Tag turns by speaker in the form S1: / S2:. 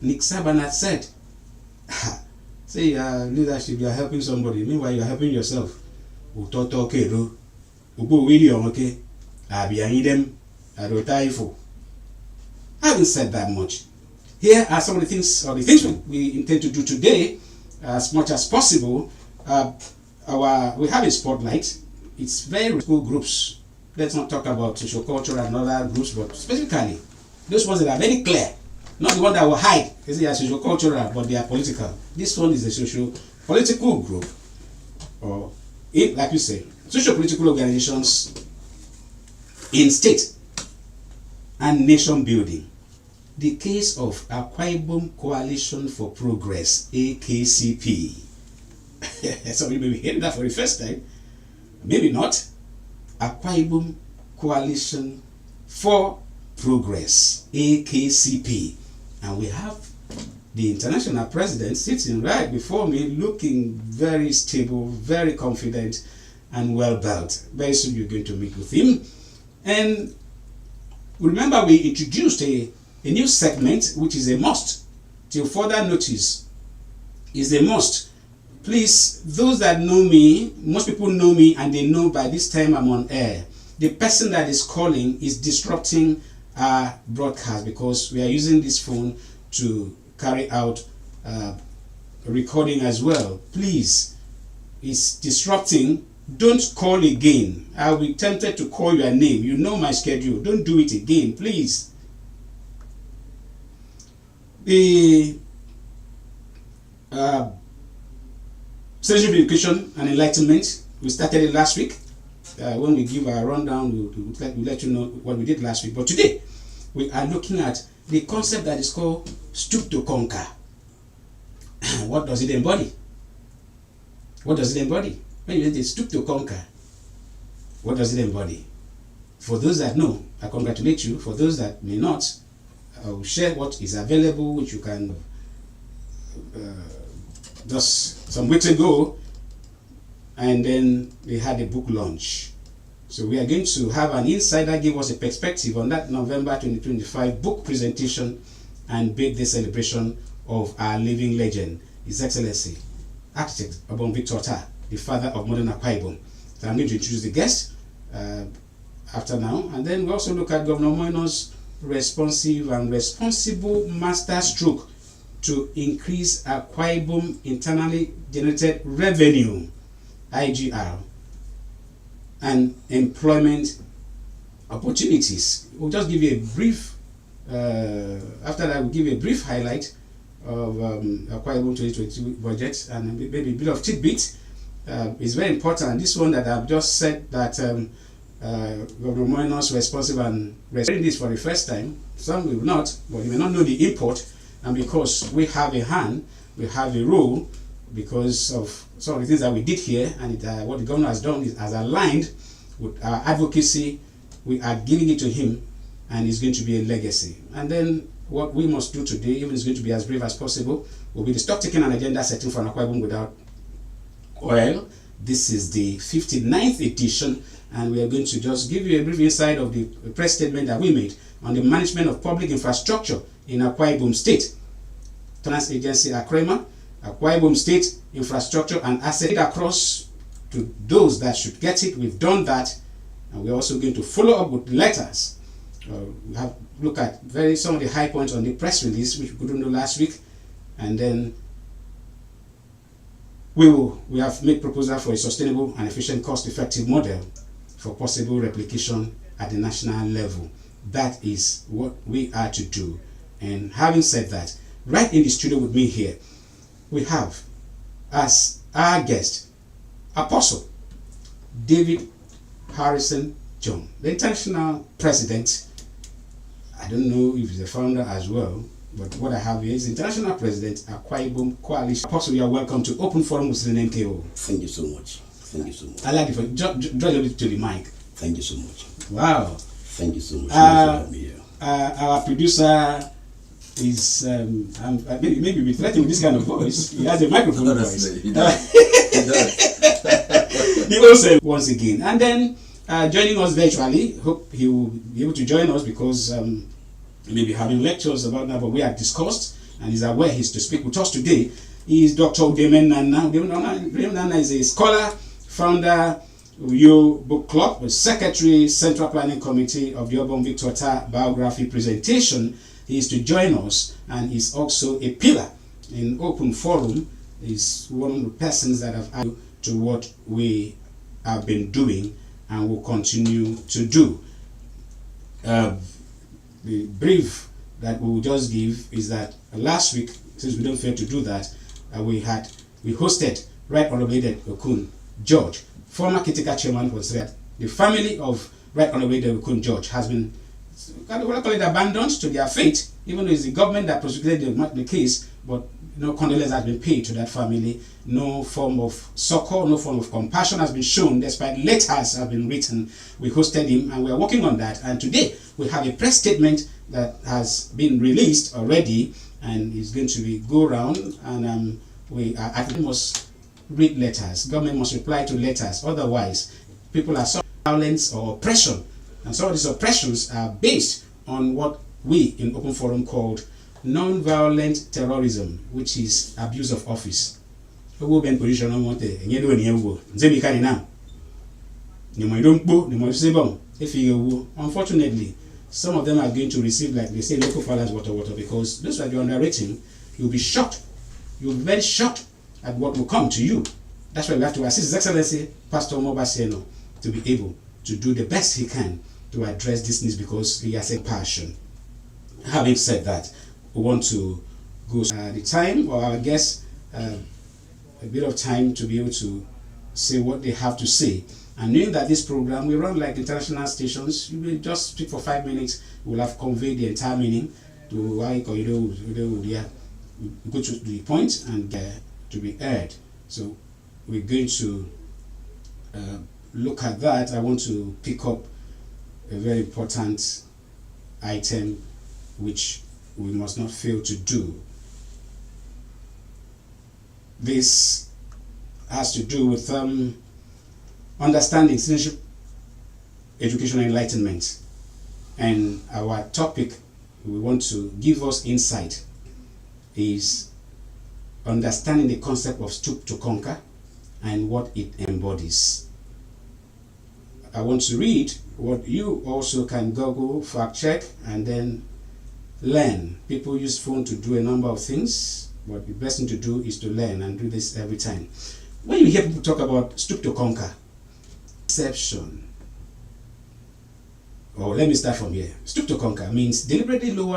S1: Nick Saban said, say leadership, you are helping somebody, meanwhile you are helping yourself. Utoto Ubu William, okay, Abiani them, Adotaifo. Having said that much, here are some of the things, we intend to do today, as much as possible. We have a spotlight. It's very school groups. Let's not talk about social culture and other groups, but specifically those ones that are very clear, not the one that will hide. They are social cultural, but they are political. This one is a social political group, or like you say, social political organizations in state and nation building. The case of Akwa Ibom Coalition for Progress, AKCP. Some of you may be hearing that for the first time. Maybe not. Akwa Ibom Coalition for Progress, AKCP. And we have the international president sitting right before me, looking very stable, very confident, and well-built. Very soon you're going to meet with him. And remember, we introduced a new segment, which is a must. Till further notice, is a must. Please, those that know me, most people know me and they know by this time I'm on air. The person that is calling is disrupting our broadcast because we are using this phone to carry out recording as well. Please, it's disrupting. Don't call again. I'll be tempted to call your name. You know my schedule. Don't do it again, please. The Citizenship Education and Enlightenment, we started it last week. When we give our rundown, we'll let you know what we did last week. But today, we are looking at the concept that is called stoop to conquer. What does it embody? What does it embody? When you say stoop to conquer, what does it embody? For those that know, I congratulate you. For those that may not, I will share what is available, which you can just some weeks ago, and then we had a book launch. So we are going to have an insider give us a perspective on that November 2025 book presentation and birthday celebration of our living legend, His Excellency, Architect Obon Victor Otta, the father of modern Akwa Ibom. So I'm going to introduce the guest after now, and then we also look at Governor Moino's responsive and responsible master stroke to increase Akwa Ibom internally generated revenue, IGR, and employment opportunities. We'll just give you a brief, after that we'll give you a brief highlight of Akwa Ibom 2022 budget and maybe a bit of tidbit. It's very important. This one that I've just said that Governor Moino's responsive and reading this for the first time. Some will not, but you may not know the import. And because we have a hand, we have a role, because of some of the things that we did here, and what the governor has done is has aligned with our advocacy. We are giving it to him, and it's going to be a legacy. And then what we must do today, even is going to be as brief as possible, will be the stock taking and agenda setting for Akwa Ibom without oil. This is the 59th edition, and we are going to just give you a brief insight of the press statement that we made on the management of public infrastructure in Akwa Ibom State. Finance Agency ACREMA, Akwa Ibom State Infrastructure and Asset across to those that should get it. We've done that, and we're also going to follow up with letters. We have look at some of the high points on the press release, which we couldn't do last week, and then we have made proposal for a sustainable and efficient, cost-effective model for possible replication at the national level. That is what we are to do. And having said that, right in the studio with me here, we have as our guest Apostle David Harrison John, the international president. I don't know if he's a founder as well, but what I have here is international president, Akwa Ibom Coalition. Apostle, you are welcome to Open Forum with the NKO.
S2: Thank you so much. Thank you so much.
S1: I like it. Draw a little bit to the mic.
S2: Thank you so much.
S1: Wow.
S2: Thank you so much. Nice to have me here.
S1: Our producer is maybe we threaten with this kind of voice. He has a microphone voice.
S2: He does. He does.
S1: He also once again, and then joining us virtually. Hope he will be able to join us because he may be having lectures about that. But we have discussed and is aware he's to speak with us today, is Dr. Udemen Nana. Udemen Nana is a scholar, founder of Yo Book Club, secretary, Central Planning Committee of the Obon Victor Ta biography presentation. He is to join us, and is also a pillar in Open Forum. Is one of the persons that have added to what we have been doing and will continue to do. The brief that we will just give is that last week, since we don't fail to do that, we hosted Right Honorable Okun George, former Kitika chairman, was that the family of Right Honorable Okun George has been, abandoned to their fate, even though it's the government that prosecuted the case, but no condolence has been paid to that family. No form of succor, no form of compassion has been shown, despite letters have been written. We hosted him, and we are working on that. And today we have a press statement that has been released already, and is going to go around. And we must read letters. Government must reply to letters. Otherwise, people are suffering violence or oppression, and some of these oppressions are based on what we in Open Forum called non-violent terrorism, which is abuse of office. Unfortunately, some of them are going to receive, like they say, local fathers water, because those that you're underrating, you'll be shocked. You'll be very shocked at what will come to you. That's why we have to assist His Excellency Pastor Moba Seno to be able to do the best he can to address this needs, because he has a passion. Having said that, we want to go the time, or our guests a bit of time to be able to say what they have to say. And knowing that this program, we run like international stations, you will just speak for 5 minutes, we'll have conveyed the entire meaning to why go to the point and to be heard. So we're going to look at that. I want to pick up a very important item which we must not fail to do. This has to do with understanding citizenship, education, and enlightenment. And our topic we want to give us insight is understanding the concept of stoop to conquer and what it embodies. I want to read what you also can Google, fact check, and then learn. People use phone to do a number of things, but the best thing to do is to learn, and do this every time. When you hear people talk about stoop to conquer, perception, or let me start from here. Stoop to conquer means deliberately lower